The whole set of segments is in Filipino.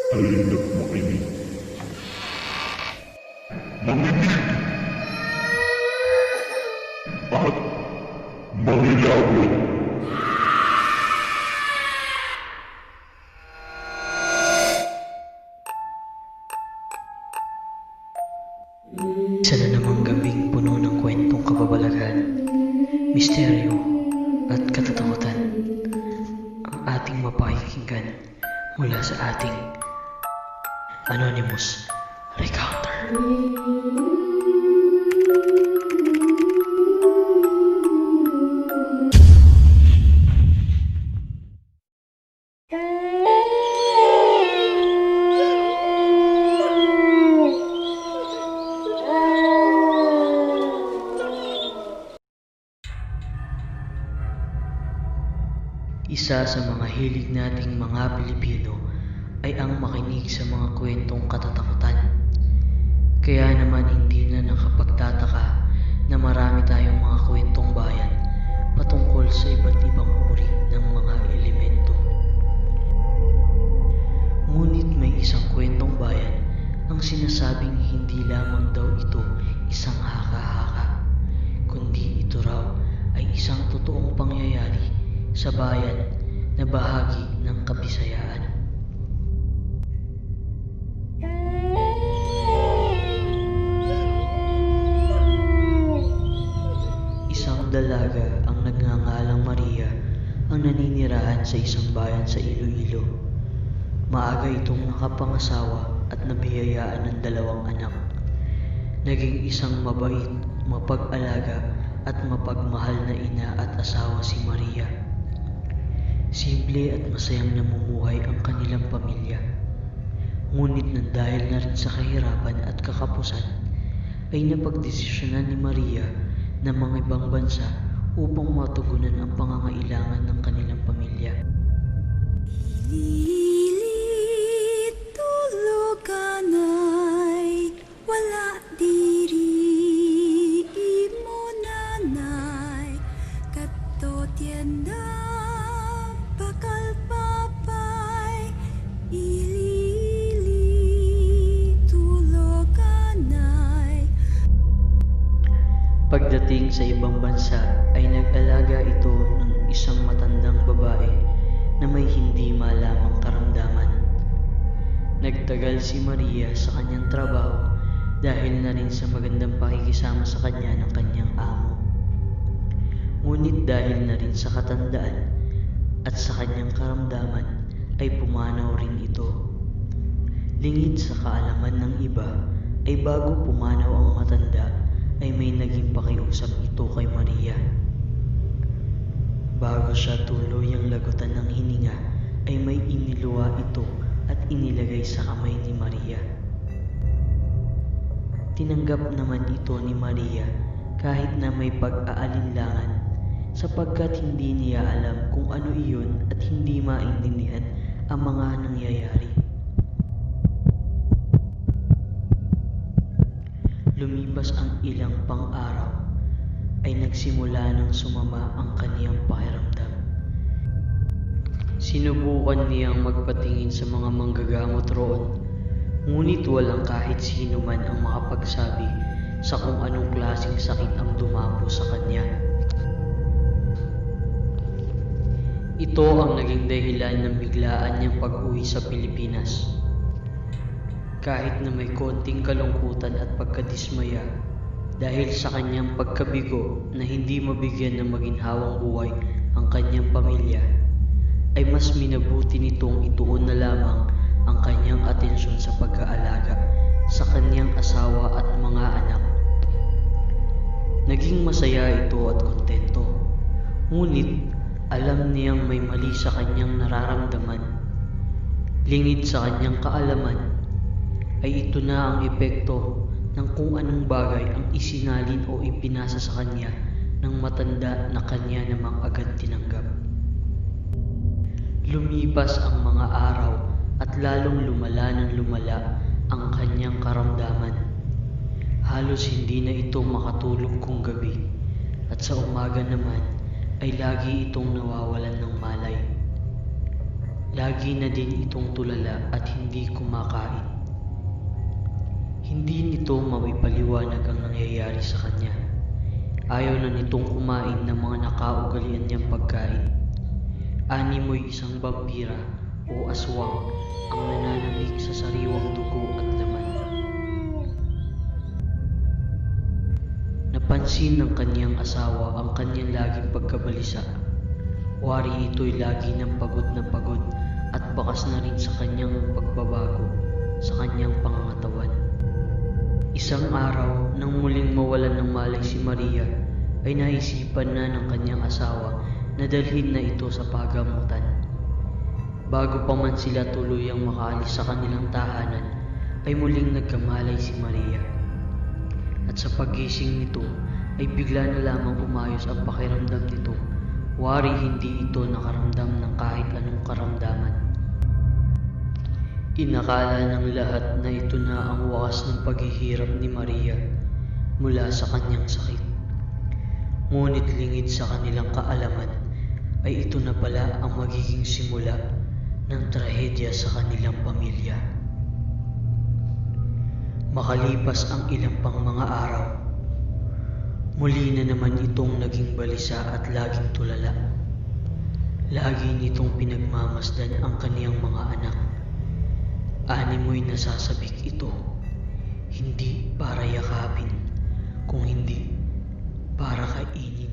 Halina't makinig. Manginig at mangilabot. Isa na namang gabing puno ng kwentong kababalaghan, misteryo at katatakutan ang ating mapakikinggan mula sa ating Anonymous Recounter. Isa sa mga hilig nating mga Pilipino ay ang makinig sa mga kwentong katatakutan. Kaya naman hindi na nakapagtataka na marami tayong mga kwentong bayan patungkol sa iba't ibang uri ng mga elemento. Ngunit may isang kwentong bayan ang sinasabing hindi lamang daw ito isang haka-haka, kundi ito raw ay isang totoong pangyayari sa bayan na bahagi ng Kabisayaan. Isang dalaga ang nagngangalang Maria ang naninirahan sa isang bayan sa Iloilo. Maaga itong nakapangasawa at nabiyayaan ng 2 anak. Naging isang mabait, mapag-alaga at mapagmahal na ina at asawa si Maria. Simple at masayang namumuhay ang kanilang pamilya. Ngunit nang dahil na rin sa kahirapan at kakapusan, ay napagdesisyonan ni Maria na mangibang bansa upang matugunan ang pangangailangan ng kanilang pamilya. Lilit tuluganay, wala diri imo nanay, kato tienda bakal papay, ilili tuluganay. Pagdating sa ibang bansa ay nag-alaga ito ng isang matandang babae na may hindi malamang karamdaman. Nagtagal si Maria sa kanyang trabaho dahil na rin sa magandang pakikisama sa kanya ng kanyang amo. Ngunit dahil na rin sa katandaan at sa kanyang karamdaman ay pumanaw rin ito. Lingid sa kaalaman ng iba ay bago pumanaw ang matanda ay may naging pakiusap ito kay Maria. Bago siya tuluyang lagutan ng hininga ay may iniluwa ito at inilagay sa kamay ni Maria. Tinanggap naman ito ni Maria kahit na may pag-aalinlangan sapagkat hindi niya alam kung ano iyon at hindi maintindihan ang mga nangyayari. Lumipas ang ilang pang-araw ay nagsimula ng sumama ang kaniyang pakiramdam. Sinubukan niyang magpatingin sa mga manggagamot roon, ngunit walang kahit sino man ang makapagsabi sa kung anong klaseng sakit ang dumapo sa kanya. Ito ang naging dahilan ng biglaan niyang pag-uwi sa Pilipinas. Kahit na may konting kalungkutan at pagkadismaya dahil sa kanyang pagkabigo na hindi mabigyan ng maginhawang buhay ang kanyang pamilya, ay mas minabuti nitong ituon na lamang ang kanyang atensyon sa pag-aalaga sa kanyang asawa at mga anak. Naging masaya ito at kontento, ngunit alam niyang may mali sa kanyang nararamdaman. Lingid sa kanyang kaalaman ay ito na ang epekto ng kung anong bagay ang isinalin o ipinasa sa kanya ng matanda na kanya namang agad tinanggap. Lumipas ang mga araw at lalong lumala ng lumala ang kanyang karamdaman. Halos hindi na ito makatulog kung gabi at sa umaga naman ay lagi itong nawawalan ng malay. Lagi na din itong tulala at hindi kumakain. Hindi nito mapipaliwanag ang nangyayari sa kanya. Ayaw na nitong kumain ng mga nakaugalian niyang pagkain. Animoy isang vampira o aswang ang nananamig sa sariwang dugo at laman. Napansin ng kanyang asawa ang kanyang laging pagkabalisa. Wari ito'y lagi ng pagod at bakas na rin sa kanyang pagbabago sa kanyang pangangatawan. Isang araw nang muling mawalan ng malay si Maria ay naisipan na ng kanyang asawa na dalhin na ito sa pagamutan. Bago pa man sila tuluyang makaalis sa kanilang tahanan ay muling nagkamalay si Maria. At sa paggising nito ay bigla na lamang umayos ang pakiramdam nito. Wari hindi ito nakaramdam ng kahit anong karamdaman. Inakala ng lahat na ito na ang wakas ng paghihirap ni Maria mula sa kanyang sakit. Ngunit lingid sa kanilang kaalaman ay ito na pala ang magiging simula ng trahedya sa kanilang pamilya. Makalipas ang ilang pang mga araw, muli na naman itong naging balisa at laging tulala. Lagi nitong pinagmamasdan ang kaniyang mga anak. Animoy nasasabik ito, hindi para yakapin, kung hindi para kainin.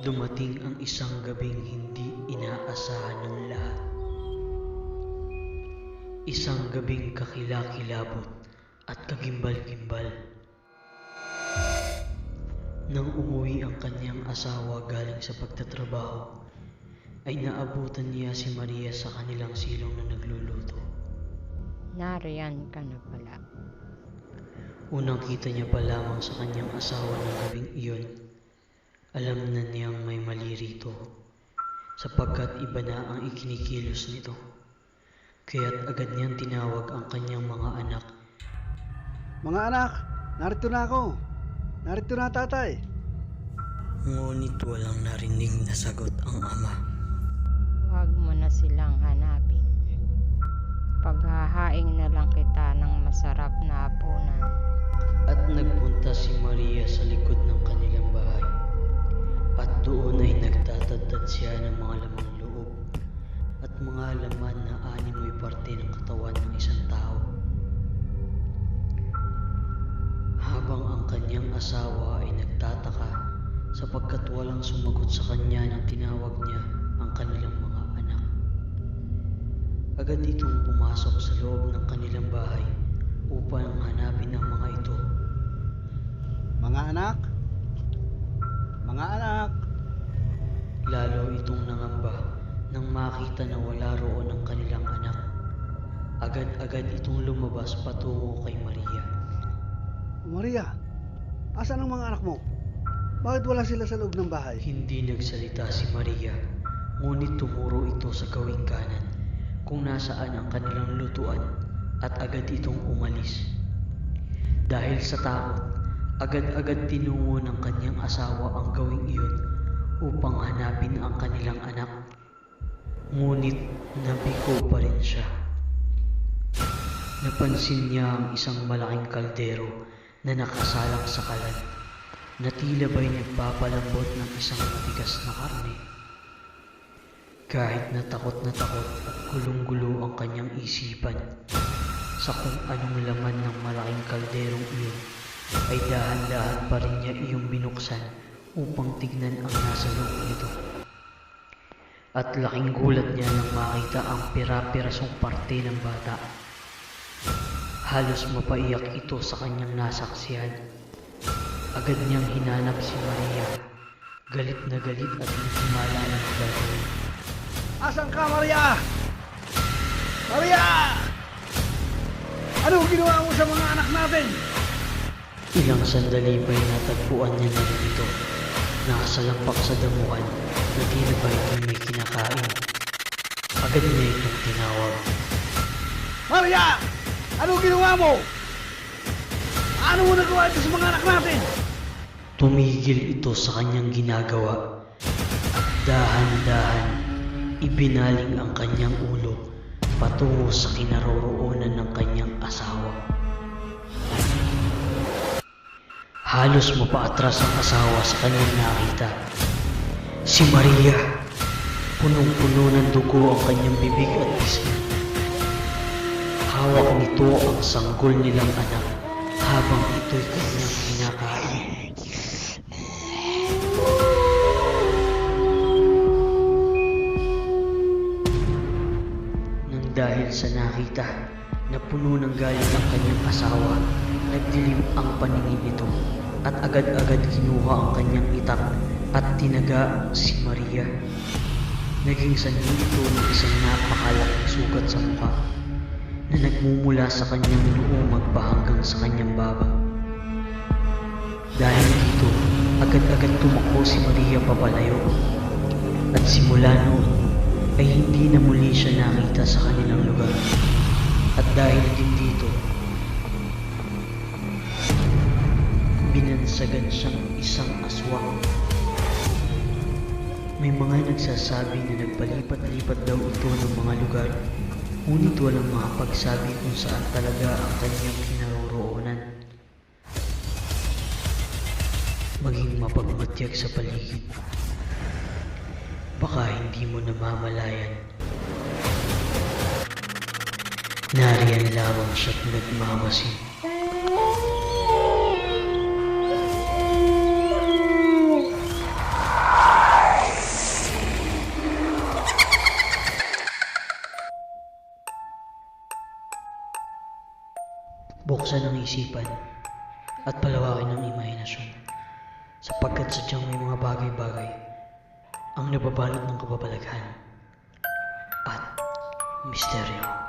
Dumating ang isang gabing hindi inaasahan ng lahat. Isang gabing kakilakilabot at kagimbal-gimbal. Nang umuwi ang kanyang asawa galing sa pagtatrabaho, ay naabutan niya si Maria sa kanilang silong na nagluluto. Nariyan ka na pala. Unang kita niya pa lamang sa kanyang asawa ng gabing iyon, alam na niyang may mali rito, sapagkat iba na ang ikinikilos nito. Kaya't agad niyang tinawag ang kanyang mga anak. Mga anak, narito na ako. Narito na tatay. Ngunit walang narinig na sagot ang ama. Huwag mo na silang hanapin. Paghahaing na lang kita ng masarap na hapunan. At nagpunta si Maria sa likod ng kanilang bahay. At doon ay nagtatadtad siya ng mga lamang loob at mga laman na animoy parte ng katawan ng isang tao. Habang ang kanyang asawa ay nagtataka sapagkat walang sumagot sa kanya nang tinawag niya ang kanilang mga anak. Agad itong pumasok sa loob ng kanilang bahay upang hanapin ang mga ito. Mga anak? Mga anak! Lalo itong nangamba nang makita na wala roon ang kanilang anak. Agad-agad itong lumabas patungo kay Maria. Maria, asan ang mga anak mo? Bakit wala sila sa loob ng bahay? Hindi nagsalita si Maria, ngunit tumuro ito sa gawing kanan kung nasaan ang kanilang lutuan at agad itong umalis. Dahil sa takot, agad-agad tinungo ng kanyang asawa ang gawing iyon upang hanapin ang kanilang anak. Ngunit nabiko pa rin siya. Napansin niya ang isang malaking kaldero na nakasalang sa kalan na tila ba'y nagpapalambot ng isang matigas na karne. Kahit na takot at gulong-gulo ang kanyang isipan sa kung anong laman ng malaking kalderong iyon, ay dahan-dahan pa rin niya iyong binuksan upang tignan ang nasa loob nito. At laking gulat niya nang makita ang pira-pirasong parte ng bata. Halos mapaiyak ito sa kanyang nasaksihan. Agad niyang hinanap si Maria. Galit na galit at hindi malaman ang gagawin. Asan ka, Maria? Maria! Ano ginawa mo sa mga anak natin? Ilang sandali pa'y natagpuan niya na rin ito. Nakasalampak sa damuhan na tila ba ito'y may kinakain. Agad niya itong tinawag. Maria! Ano ginawa mo? Paano mo nagawa ito sa mga anak natin? Tumigil ito sa kanyang ginagawa at dahan-dahan ibinaling ang kanyang ulo patungo sa kinaroroonan ng kanyang asawa. Halos mapaatras ang asawa sa kanyang nakita. Si Maria, punong-puno ng dugo ang kanyang bibig at pisngi. Hawak nito ang sanggol nilang anak habang ito'y kanyang kinakain. Nang dahil sa nakita na puno ng galit ang kanyang asawa, nagdilim ang paningin nito at agad-agad kinuha ang kanyang itak at tinaga si Maria. Naging sanhi ito ng isang napakalaking sugat sa mukha na nagmumula sa kanyang noo magpahanggang sa kanyang baba. Dahil dito, agad-agad tumakbo si Maria papalayo at simula noon ay hindi na muli siya nakita sa kanilang lugar. At dahil din dito, binansagan siyang isang aswang. May mga nagsasabi na nagpalipat-lipat daw ito ng mga lugar, ngunit walang makapagsabi kung saan talaga ang kanyang kinaroroonan. Maging mapagmatyag sa paligid. Baka hindi mo namamalayan. Nariyan lamang siya't nagmamasid. Buksan ang isipan at palawakin ang imahinasyon sapagkat sadyang may mga bagay-bagay ang nababalot ng kababalaghan at misteryo.